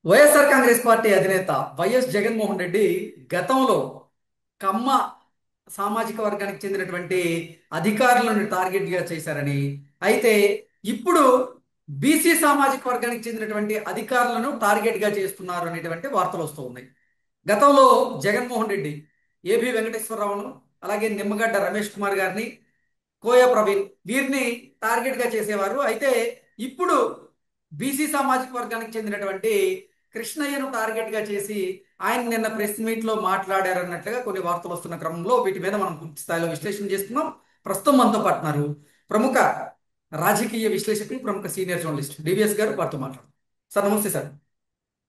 YSR Congress party అధినేత YS Jaganmohan Reddy గతంలో కమ్మ సామాజిక వర్గానికి చెందినటువంటి అధికారులను టార్గెట్ గా చేశారని, అయితే ఇప్పుడు బీసీ సామాజిక వర్గానికి చెందినటువంటి అధికారులను టార్గెట్ గా చేస్తున్నారు అనేటువంటి వార్తలు వస్తూ ఉన్నాయి. గతంలో జగన్మోహన్ రెడ్డి ఏబి వెంకటేశ్వరరావును, అలాగే నిమ్మగడ్డ రమేష్ కుమార్ గారిని, కోయ ప్రవీణ్ వీరిని టార్గెట్ గా చేసేవారు. అయితే ఇప్పుడు బీసీ సామాజిక వర్గానికి చెందినటువంటి కృష్ణయ్యను టార్గెట్ గా చేసి ఆయన నిన్న ప్రెస్ మీట్ లో మాట్లాడారన్నట్లుగా కొన్ని వార్తలు వస్తున్న క్రమంలో వీటి మీద మనం పూర్తి స్థాయిలో విశ్లేషణ చేస్తున్నాం. ప్రస్తుతం మనతో పాటున్నారు ప్రముఖ రాజకీయ విశ్లేషకులు, ప్రముఖ సీనియర్ జర్నలిస్ట్ డివిఎస్ గారు. వారితో మాట్లాడు. సార్ నమస్తే సార్.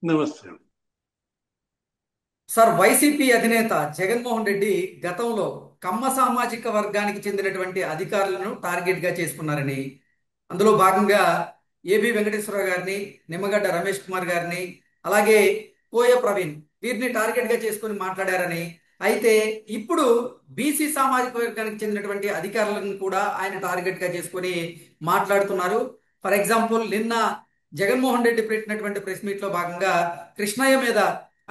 నమస్తే. సార్, వైసీపీ అధినేత జగన్మోహన్ రెడ్డి గతంలో కమ్మ సామాజిక వర్గానికి చెందినటువంటి అధికారులను టార్గెట్ గా చేసుకున్నారని, అందులో భాగంగా ఏబి వెంకటేశ్వరరావు గారిని, నిమ్మగడ్డ రమేష్ కుమార్ గారిని, అలాగే కోయ ప్రవీణ్ వీరిని టార్గెట్ గా చేసుకుని మాట్లాడారని, అయితే ఇప్పుడు బీసీ సామాజిక వర్గానికి చెందినటువంటి అధికారులను కూడా ఆయన టార్గెట్ గా చేసుకుని మాట్లాడుతున్నారు. ఫర్ ఎగ్జాంపుల్, నిన్న జగన్మోహన్ రెడ్డి పెట్టినటువంటి ప్రెస్ మీట్ లో భాగంగా కృష్ణయ్య మీద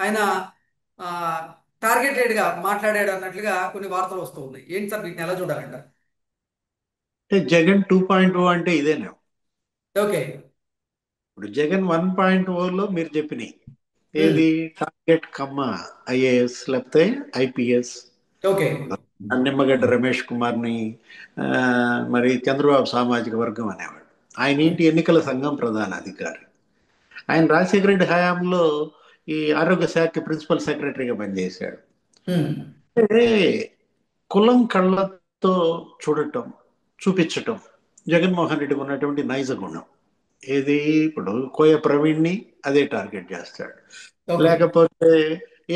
ఆయన టార్గెటెడ్ గా మాట్లాడాడు అన్నట్లుగా కొన్ని వార్తలు వస్తూ ఉన్నాయి. ఏంటి సార్, వీటిని ఎలా చూడాలంటారు? అంటే జగన్ 2.0 అంటే ఇదేనా? ఓకే. ఇప్పుడు జగన్ 1.0లో మీరు చెప్పినాయి ఉమ్. ఏది? టార్గెట్ కమ్మ ఐఏఎస్ లేకపోతే ఐపీఎస్, ఓకే. నిమ్మగడ్డ రమేష్ కుమార్ని, ఆ, మరి చంద్రబాబు సామాజిక వర్గం అనేవాడు. ఆయన ఏంటి? ఎన్నికల సంఘం ప్రధాన అధికారి. ఆయన రాజశేఖర రెడ్డి హయాంలో ఈ ఆరోగ్య శాఖ ప్రిన్సిపల్ సెక్రటరీగా పనిచేశాడు. ఉమ్. అంటే కులం కళ్ళతో చూడటం, చూపించటం జగన్మోహన్ రెడ్డికి ఉన్నటువంటి నైజ గుణం. ఏది? ఇప్పుడు కోయ ప్రవీణ్ని అదే టార్గెట్ చేస్తాడు. ఓకే. లేకపోతే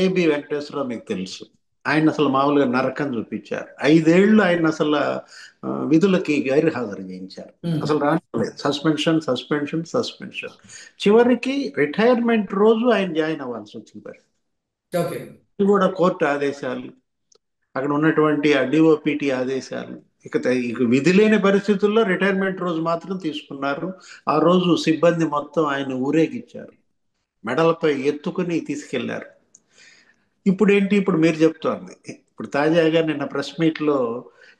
ఏబి వెంకటేశ్వరరావు మీకు తెలుసు, ఆయన అసలు మామూలుగా నరకం చూపించారు. 5 ఏళ్ళు ఆయన అసలు విధులకి గైర్హాజరు చేయించారు. ఉమ్. అసలు రాలేదు. Suspension suspension suspension. చివరికి రిటైర్మెంట్ రోజు ఆయన జాయిన్ అవ్వాల్సి వచ్చింది పరిస్థితి. ఓకే. ఇది కూడా కోర్టు ఆదేశాలు, అక్కడ ఉన్నటువంటి ఆ డిఓపిటి ఆదేశాలు. ఇక విధి లేని పరిస్థితుల్లో రిటైర్మెంట్ రోజు మాత్రం తీసుకున్నారు. ఆ రోజు సిబ్బంది మొత్తం ఆయన ఊరేగించారు, మెడలపై ఎత్తుకుని తీసుకెళ్లారు. ఇప్పుడు ఏంటి? ఇప్పుడు మీరు చెప్తోంది, ఇప్పుడు తాజాగా నిన్న ప్రెస్ మీట్ లో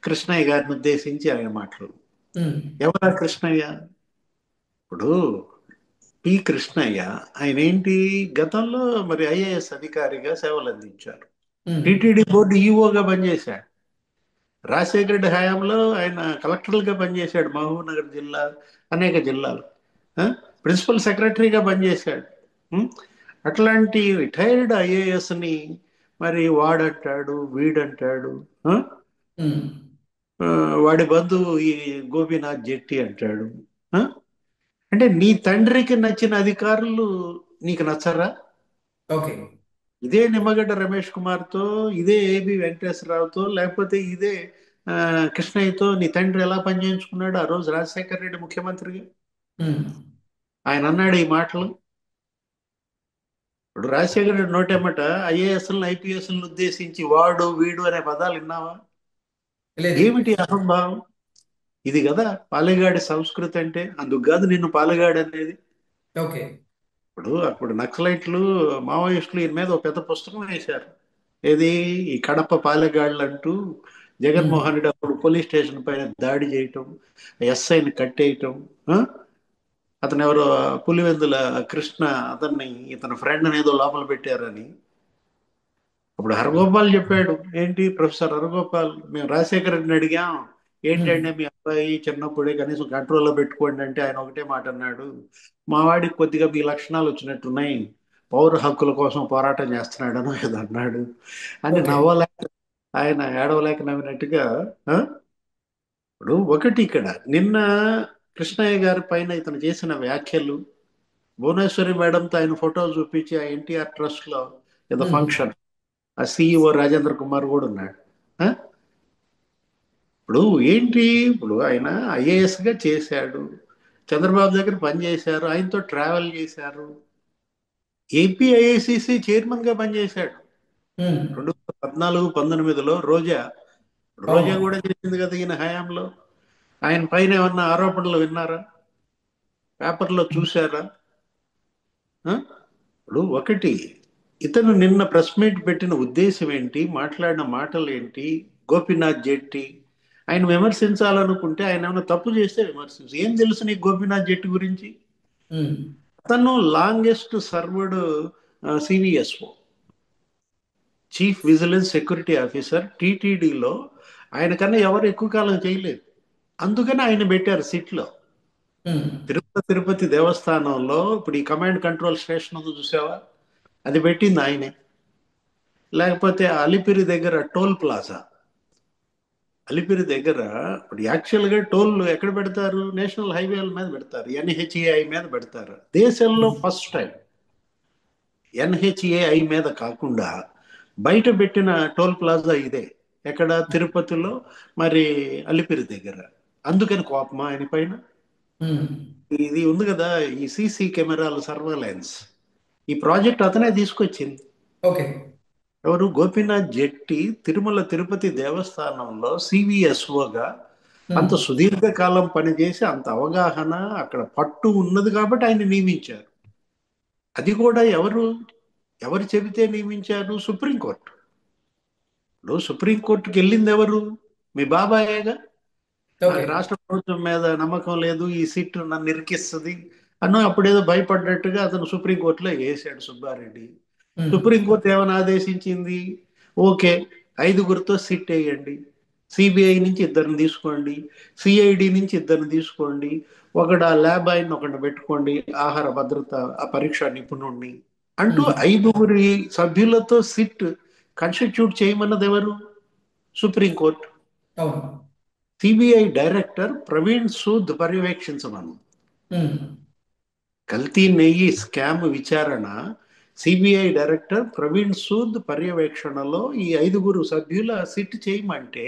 కృష్ణయ్య గారిని ఉద్దేశించి ఆయన మాటలు. ఉమ్. ఎవరా కృష్ణయ్య? ఇప్పుడు పి కృష్ణయ్య ఆయన ఏంటి? గతంలో మరి ఐఏఎస్ అధికారిగా సేవలు అందించారు. ఉమ్. టిటిడి బోర్డు ఈఓగా పనిచేశాడు. రాజశేఖర రెడ్డి హయాంలో ఆయన కలెక్టర్లుగా పనిచేశాడు, మహబూబ్ నగర్ జిల్లా, అనేక జిల్లాలు. ఆ? ప్రిన్సిపల్ సెక్రటరీగా పనిచేశాడు. ఉం? అట్లాంటి రిటైర్డ్ ఐఏఎస్ని మరి వాడంటాడు, వీడంటాడు. ఆ? ఉమ్. ఆ, వాడి బంధువు ఈ గోపీనాథ్ జెట్టి అంటాడు. ఆ? అంటే నీ తండ్రికి నచ్చిన అధికారులు నీకు నచ్చరా? ఓకే. ఇదే నిమ్మగడ్డ రమేష్ కుమార్తో, ఇదే ఏబి వెంకటేశ్వరరావుతో, లేకపోతే ఇదే ఆ, కృష్ణయ్యతో నీ తండ్రి ఎలా పనిచేయించుకున్నాడు ఆ రోజు రాజశేఖర రెడ్డి ముఖ్యమంత్రిగా? ఉమ్. ఆయన అన్నాడు ఈ మాటలు. ఇప్పుడు రాజశేఖర రెడ్డి నోటెమ్మట ఐఏఎస్లను ఐపీఎస్లను ఉద్దేశించి వాడు వీడు అనే పదాలు విన్నావా? లేదు. ఏమిటి అహంభావం? ఇది కదా పాలెగాడి సంస్కృతి అంటే. అందుకు కాదు నిన్ను పాలెగాడు అనేది. ఓకే. అప్పుడు నక్సలైట్లు, మావోయిస్టులు ఈయన మీద ఒక పెద్ద పుస్తకం వేశారు. ఏది? ఈ కడప పాలెగాళ్ళు అంటూ ఉమ్. జగన్మోహన్ రెడ్డి అప్పుడు పోలీస్ స్టేషన్ పైన దాడి చేయటం, ఎస్ఐని కట్టేయటం. ఆ? అతను ఎవరో పులివెందుల కృష్ణ, అతన్ని ఇతని ఫ్రెండ్ ఏదో లోపల పెట్టారని. అప్పుడు హరగోపాల్ చెప్పాడు. ఏంటి? ప్రొఫెసర్ హరగోపాల్, మేము రాజశేఖర రెడ్డిని అడిగాం, ఉమ్. ఏంటంటే మీ అబ్బాయి చిన్నప్పుడే కనీసం కంట్రోల్లో పెట్టుకోండి అంటే ఆయన ఒకటే మాట అన్నాడు, మా వాడికి కొద్దిగా మీ లక్షణాలు వచ్చినట్టున్నాయి, పౌర హక్కుల కోసం పోరాటం చేస్తున్నాడనో ఏదో అన్నాడు అని ఓకే. నవ్వలేక, ఆయన ఏడవలేక నవ్వినట్టుగా. ఆ? ఇప్పుడు ఒకటి ఇక్కడ నిన్న కృష్ణయ్య గారి పైన ఇతను చేసిన వ్యాఖ్యలు, భువనేశ్వరి మేడంతో ఆయన ఫోటో చూపించి ఆ ఎన్టీఆర్ ట్రస్ట్ లో ఏదో ఉమ్. ఫంక్షన్, ఆ సిఇఓ రాజేంద్ర కుమార్ కూడా ఉన్నాడు. ఆ? ఇప్పుడు ఏంటి? ఇప్పుడు ఆయన ఐఏఎస్ గా చేశాడు, చంద్రబాబు దగ్గర పనిచేశారు, ఆయనతో ట్రావెల్ చేశారు, ఏపీ ఐఐసిసి చైర్మన్ గా పనిచేశాడు ఉమ్. 2014-19లో. రోజా, రోజా అవును. కూడా చేసింది కదా ఈయన హయాంలో. ఆయన పైన ఏమన్నా ఆరోపణలు విన్నారా? పేపర్లో చూసారా? ఆ? ఇప్పుడు ఒకటి, ఇతను నిన్న ప్రెస్ మీట్ పెట్టిన ఉద్దేశం ఏంటి, మాట్లాడిన మాటలు ఏంటి? గోపీనాథ్ జెట్టి ఆయన విమర్శించాలనుకుంటే ఆయన ఏమైనా తప్పు చేస్తే విమర్శించు. ఏం తెలుసు నీకు గోపీనాథ్ జెట్టి గురించి? ఉమ్, అతను longest served CVSO, chief vigilance security officer టీటీడీలో. ఆయన కన్నా ఎవరు ఎక్కువ కాలం చేయలేదు. అందుకని ఆయన పెట్టారు సిట్లో. ఉమ్, తిరుపతి దేవస్థానంలో ఇప్పుడు ఈ కమాండ్ కంట్రోల్ స్టేషన్ ఉంది చూసావా, అది పెట్టింది ఆయనే. లేకపోతే అలిపిరి దగ్గర టోల్ ప్లాజా, అలిపిరి దగ్గర ఇప్పుడు యాక్చువల్గా టోల్ ఎక్కడ పెడతారు? నేషనల్ హైవేల మీద పెడతారు, ఎన్హెచ్ఏఐ మీద పెడతారు. దేశంలో ఉమ్, ఫస్ట్ టైం ఎన్హెచ్ఏఐ మీద కాకుండా బయట పెట్టిన టోల్ ప్లాజా ఇదే. ఎక్కడ? తిరుపతిలో, మరి అలిపిరి దగ్గర. అందుకని కోపమా ఆయన పైన? ఉమ్. ఇది ఉంది కదా, ఈ సీసీ కెమెరాల సర్వేలెన్స్, ఈ ప్రాజెక్ట్ అతనే తీసుకొచ్చింది. ఓకే. ఎవరు? గోపీనాథ్ జెట్టి తిరుమల తిరుపతి దేవస్థానంలో సివిఎస్ఓగా ఉమ్, అంత సుదీర్ఘకాలం పనిచేసి అంత అవగాహన, అక్కడ పట్టు ఉన్నది కాబట్టి ఆయన నియమించారు. అది కూడా ఎవరు చెబితే నియమించారు? సుప్రీంకోర్టు. ఇప్పుడు సుప్రీంకోర్టుకి వెళ్ళింది ఎవరు? మీ బాబాయేగా. ఓకే. నాకు రాష్ట్ర ప్రభుత్వం మీద నమ్మకం లేదు, ఈ సీట్ నన్ను ఇరికిస్తుంది అన్న అప్పుడేదో భయపడ్డట్టుగా అతను సుప్రీంకోర్టులో వేసాడు సుబ్బారెడ్డి. ఉమ్, సుప్రీంకోర్టు ఏమైనా ఆదేశించింది? ఓకే, ఐదుగురితో సిట్ వేయండి, సిబిఐ నుంచి ఇద్దరిని తీసుకోండి, సిఐడి నుంచి ఇద్దరిని తీసుకోండి, ఒకడు ఆ ల్యాబ్ ఆయన ఒకటి పెట్టుకోండి, ఆహార భద్రత ఆ పరీక్ష నిపుణుణ్ణి అంటూ ఉమ్. ఐదుగురి సభ్యులతో సిట్ కాన్స్టిట్యూట్ చేయమన్నది ఎవరు? సుప్రీంకోర్టు. అవును. సిబిఐ డైరెక్టర్ ప్రవీణ్ సూద్ పర్యవేక్షించమను. ఉమ్, కల్తీ నెయ్యి స్కామ్ విచారణ సిబిఐ డైరెక్టర్ ప్రవీణ్ సూద్ పర్యవేక్షణలో ఈ ఐదుగురు సభ్యుల సిట్ చేయమంటే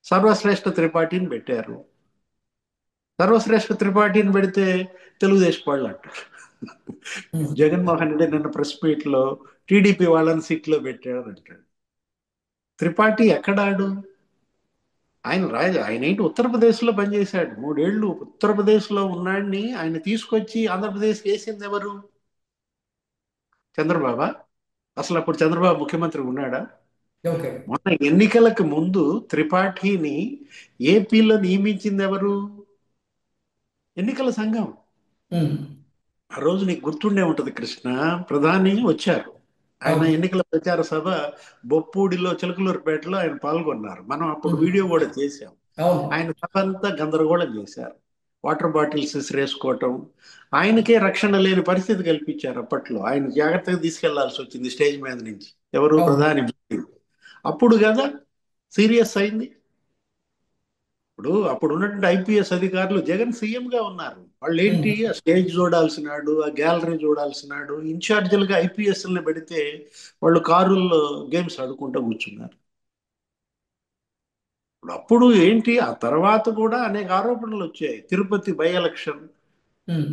సర్వశ్రేష్ఠ త్రిపాఠిని పెట్టారు. సర్వశ్రేష్ఠ త్రిపాఠిని పెడితే తెలుగుదేశం వాళ్ళు అంటారు. ఉమ్. జగన్మోహన్ రెడ్డి నిన్న ప్రెస్ మీట్ లో టీడీపీ వాళ్ళని సీట్లో పెట్టాడు అంటాడు. త్రిపాఠి ఎక్కడాడు? ఆయన ఏంటి ఉత్తరప్రదేశ్లో పనిచేశాడు 3 ఏళ్ళు. ఉత్తరప్రదేశ్లో ఉన్నాడిని ఆయన తీసుకొచ్చి ఆంధ్రప్రదేశ్ వేసింది ఎవరు? చంద్రబాబా? అసలు అప్పుడు చంద్రబాబు ముఖ్యమంత్రి ఉన్నాడా? ఓకే. మొన్న ఎన్నికలకు ముందు త్రిపాఠిని ఏపీలో నియమించింది ఎవరు? ఎన్నికల సంఘం. ఉమ్, ఆ రోజు నీకు గుర్తుండే ఉంటది కృష్ణ, ప్రధాని వచ్చారు. ఆయన అవును. ఎన్నికల ప్రచార సభ బొప్పూడిలో, చిలకలూరుపేటలో ఆయన పాల్గొన్నారు. మనం అప్పుడు ఉమ్, వీడియో కూడా చేశాం. అవును. ఆయన సభ అంతా గందరగోళం చేశారు. వాటర్ బాటిల్స్ విసిరేసుకోవటం, ఆయనకే రక్షణ లేని పరిస్థితి కల్పించారు. అప్పట్లో ఆయన జాగ్రత్తగా తీసుకెళ్లాల్సి వచ్చింది స్టేజ్ మీద నుంచి. ఎవరు? అవును. ప్రధాని. అప్పుడు కదా సీరియస్ అయింది. ఇప్పుడు అప్పుడు ఉన్నటువంటి ఐపీఎస్ అధికారులు జగన్ సీఎం గా ఉన్నారు. వాళ్ళు ఉమ్, ఏంటి, ఆ స్టేజ్ చూడాల్సినాడు, ఆ గ్యాలరీ చూడాల్సినాడు. ఇన్ఛార్జీలుగా ఐపీఎస్ని పెడితే వాళ్ళు కారుల్లో గేమ్స్ ఆడుకుంటూ కూర్చున్నారు. అప్పుడు ఏంటి, ఆ తర్వాత కూడా అనేక ఆరోపణలు వచ్చాయి. తిరుపతి బై ఎలక్షన్ ఉమ్.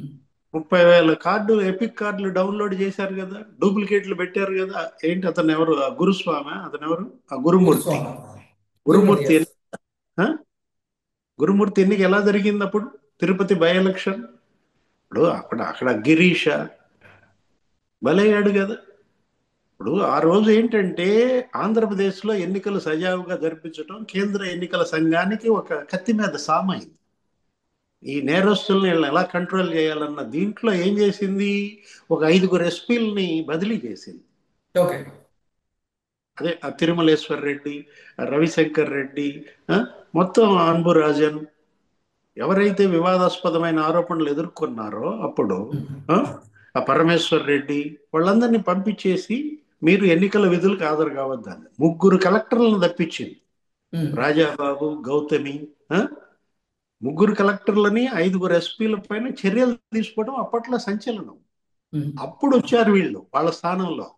30,000 కార్డులు, ఎపిక్ కార్డులు డౌన్లోడ్ చేశారు కదా, డూప్లికేట్లు పెట్టారు కదా. ఏంటి అతను ఎవరు? ఆ గురుస్వామి, అతను ఎవరు? ఆ గురుమూర్తి. గురుస్వామి. గురుమూర్తి, గురుమూర్తి ఎస్. ఆ? గురుమూర్తి ఎన్నిక ఎలా జరిగింది అప్పుడు? Tirupati by election. ఇప్పుడు అక్కడ అక్కడ గిరీష బలయ్యాడు కదా. ఇప్పుడు ఆ రోజు ఏంటంటే ఆంధ్రప్రదేశ్లో ఎన్నికలు సజావుగా జరిపించడం కేంద్ర ఎన్నికల సంఘానికి ఒక కత్తి మీద సామైంది. ఈ నేరస్తుల్ని వీళ్ళని ఎలా కంట్రోల్ చేయాలన్న దీంట్లో ఏం చేసింది, ఒక ఐదుగురు ఎస్పీలని బదిలీ చేసింది. ఓకే. అదే ఆ తిరుమలేశ్వర్ రెడ్డి, ఆ రవిశంకర్ రెడ్డి, ఆ, మొత్తం అన్బురాజన్, ఎవరైతే వివాదాస్పదమైన ఆరోపణలు ఎదుర్కొన్నారో అప్పుడు, ఉమ్, ఆ, ఆ పరమేశ్వర్ రెడ్డి, వాళ్ళందరినీ పంపించేసి మీరు ఎన్నికల విధులకు హాజరు కావద్దని ముగ్గురు కలెక్టర్లను తప్పించింది. ఉమ్, రాజాబాబు, గౌతమి, ఆ, ముగ్గురు కలెక్టర్లని ఐదుగురు ఎస్పీల పైన చర్యలు తీసుకోవడం అప్పట్లో సంచలనం. ఉమ్, అప్పుడు వచ్చారు వీళ్ళు వాళ్ళ స్థానంలో.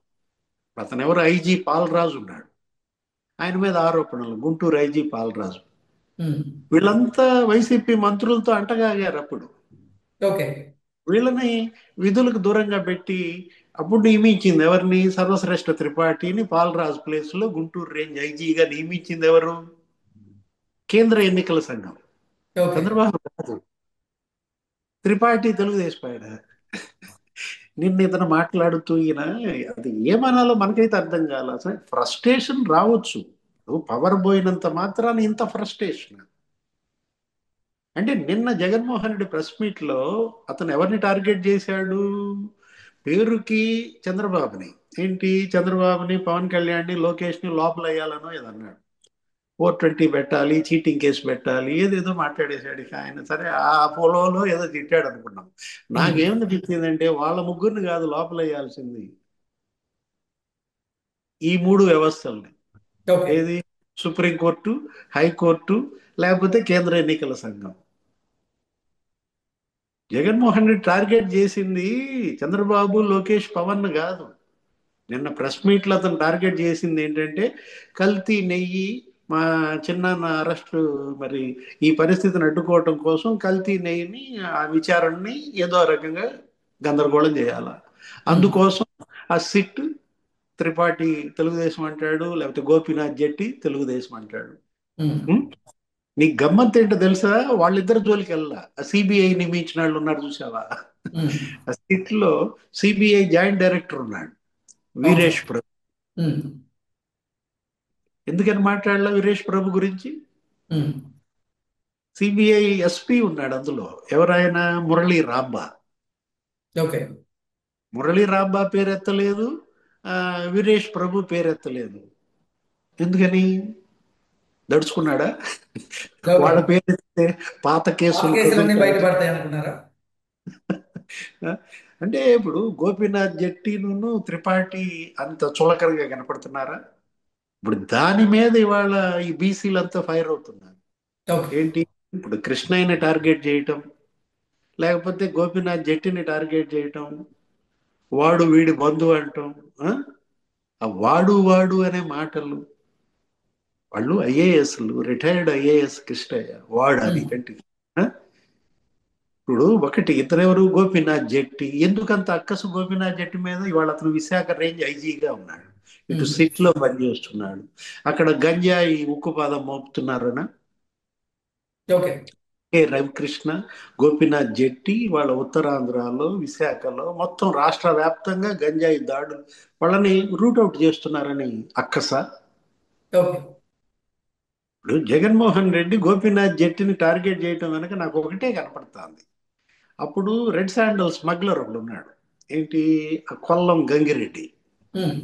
అతను ఎవరు? ఐజీ పాలరాజు ఉన్నాడు. ఆయన మీద ఆరోపణలు, గుంటూరు ఐజీ పాలరాజు. ఉమ్. వీళ్ళంతా వైసీపీ మంత్రులతో అంటగాగారు అప్పుడు. ఓకే. వీళ్ళని విధులకు దూరంగా పెట్టి అప్పుడు నియమించింది ఎవరిని? సర్వశ్రేష్ఠ త్రిపాఠిని పాలరాజు ప్లేస్ లో గుంటూరు రేంజ్ ఐజీగా నియమించింది ఎవరు? కేంద్ర ఎన్నికల సంఘం. ఓకే. చంద్రబాబు కాదు. త్రిపాఠి తెలుగుదేశం ఆయన. నిన్న ఇతను మాట్లాడుతూ ఈయన అది ఏమనాలో మనకైతే అర్థం కాల. అసలు ఫ్రస్ట్రేషన్ రావచ్చు. పవర్ పోయినంత మాత్రాన ఇంత ఫ్రస్ట్రేషన్. అంటే నిన్న జగన్మోహన్ రెడ్డి ప్రెస్ మీట్ లో అతను ఎవరిని టార్గెట్ చేశాడు? పేరుకి చంద్రబాబుని. ఏంటి, చంద్రబాబుని, పవన్ కళ్యాణ్ని, లోకేష్ని లోపల వేయాలనో ఏదన్నాడు. 420 పెట్టాలి, చీటింగ్ కేసు పెట్టాలి, ఏదేదో మాట్లాడేశాడు. ఇక ఆయన సరే ఆ పొలంలో ఏదో తిట్టాడు అనుకున్నాం. ఉమ్. నాకేమనిపించిందంటే వాళ్ళ ముగ్గురిని కాదు లోపల వేయాల్సింది, ఈ మూడు వ్యవస్థల్ని. ఓకే. ఏది, సుప్రీంకోర్టు, హైకోర్టు, లేకపోతే కేంద్ర ఎన్నికల సంఘం. జగన్మోహన్ రెడ్డి టార్గెట్ చేసింది చంద్రబాబు, లోకేష్, పవన్ కాదు. నిన్న ప్రెస్ మీట్లో అతను టార్గెట్ చేసింది ఏంటంటే కల్తీ నెయ్యి, మా చిన్నాన్న అరెస్ట్, మరి ఈ పరిస్థితిని అడ్డుకోవటం కోసం కల్తీ నెయ్యిని, ఆ విచారణని ఏదో రకంగా గందరగోళం చేయాల. ఉమ్. అందుకోసం ఆ సిట్, త్రిపాఠి తెలుగుదేశం అంటాడు, లేకపోతే గోపీనాథ్ జెట్టి తెలుగుదేశం అంటాడు. ఉమ్. ఉం? నీకు గమ్మత్ ఏంటో తెలుసా? వాళ్ళిద్దరు జోలికి వెళ్ళా. సిబిఐ నియమించిన వాళ్ళు ఉన్నారు చూసావా? ఉమ్. ఆ సిట్ లో సిబిఐ జాయింట్ డైరెక్టర్ ఉన్నాడు, అవును సార్. వీరేష్ ప్రభు. ఉమ్. ఎందుకని మాట్లాడలా వీరేష్ ప్రభు గురించి? ఉమ్. సిబిఐ ఎస్పీ ఉన్నాడు అందులో, ఎవరైనా మురళీ రాంబా. ఓకే. మురళీ రాంబా పేరెత్తలేదు, ఆ, వీరేష్ ప్రభు పేరెత్తలేదు. ఎందుకని? దడుచుకున్నాడా? ఓకే. వాళ్ళ పేరెత్తితే పాత పాత కేసులు కేసులన్నీ కదులుతాయి. బయటపడతాయి అనుకున్నారా? అంటే ఇప్పుడు గోపీనాథ్ జట్టిను త్రిపాఠి అంత చులకనగా కనపడుతున్నారా? ఇప్పుడు దాని మీద ఇవాళ ఈ బీసీలంతా ఫైర్ అవుతున్నారు. ఓకే. ఏంటి, ఇప్పుడు కృష్ణయ్యని టార్గెట్ చేయటం, లేకపోతే గోపీనాథ్ జట్టిని టార్గెట్ చేయటం, వాడు వీడి బంధువు అంటాం. ఆ ఆ వాడు వాడు అనే మాటలు. వాళ్ళు ఐఏఎస్లు, రిటైర్డ్ ఐఏఎస్ కృష్ణయ్య, వాడు అది ఉమ్. కంటి. ఆ? ఇప్పుడు ఒకటి, ఇతరెవరు, గోపీనాథ్ జట్టి. ఎందుకంత అక్కసు గోపీనాథ్ జట్టి మీద? ఇవాళ అతను విశాఖ రేంజ్ ఐజీగా ఉన్నాడు, ఇటు ఉమ్. సిట్ లో పనిచేస్తున్నాడు. అక్కడ గంజాయి ఉక్కుపాదం మోపుతున్నారన ఓకే. రవికృష్ణ, గోపీనాథ్ జట్టి వాళ్ళ ఉత్తరాంధ్రలో, విశాఖలో, మొత్తం రాష్ట్ర వ్యాప్తంగా గంజాయి దాడులు, వాళ్ళని రూట్అవుట్ చేస్తున్నారని అక్కస. ఓకే. ఇప్పుడు జగన్మోహన్ రెడ్డి గోపీనాథ్ జట్టిని టార్గెట్ చేయటం వెనక నాకు ఒకటే కనపడుతుంది. అప్పుడు రెడ్ శాండల్ స్మగ్లర్ ఒకడు ఉన్నాడు. ఏంటి, ఆ కొల్లం గంగిరెడ్డి. ఉమ్.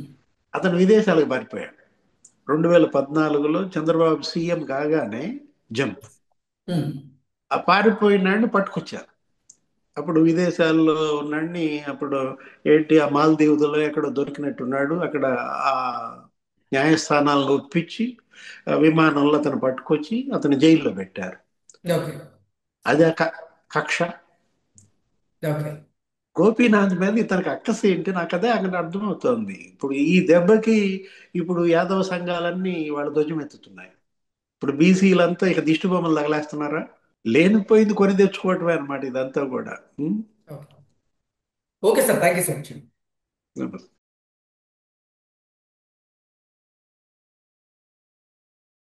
అతను విదేశాలకు పారిపోయాడు 2014లో, చంద్రబాబు సీఎం కాగానే జంప్. ఉమ్. ఆ పారిపోయినాడిని పట్టుకొచ్చారు. అప్పుడు విదేశాల్లో ఉన్నాడిని, అప్పుడు ఏంటి, ఆ మాల్దీవులో ఎక్కడో దొరికినట్టున్నాడు. అక్కడ ఆ న్యాయస్థానాలను ఒప్పించి ఆ విమానంలో అతను పట్టుకొచ్చి అతను జైల్లో పెట్టారు. ఓకే. అదే కక్ష. ఓకే. గోపీనాథ్ మీద ఇతనికి అక్కస ఏంటి? నాకు అదే అక్కడ అర్థమవుతోంది. ఇప్పుడు ఈ దెబ్బకి ఇప్పుడు యాదవ సంఘాలన్నీ వాళ్ళ ధ్వజమెత్తుతున్నాయి. ఇప్పుడు బీసీలంతా ఇక దిష్టి బొమ్మలు తగలేస్తున్నారా? లేనిపోయింది కొని తెచ్చుకోవటమే అనమాట ఇదంతా కూడా. Okay. Okay sir, thank you so much. Um?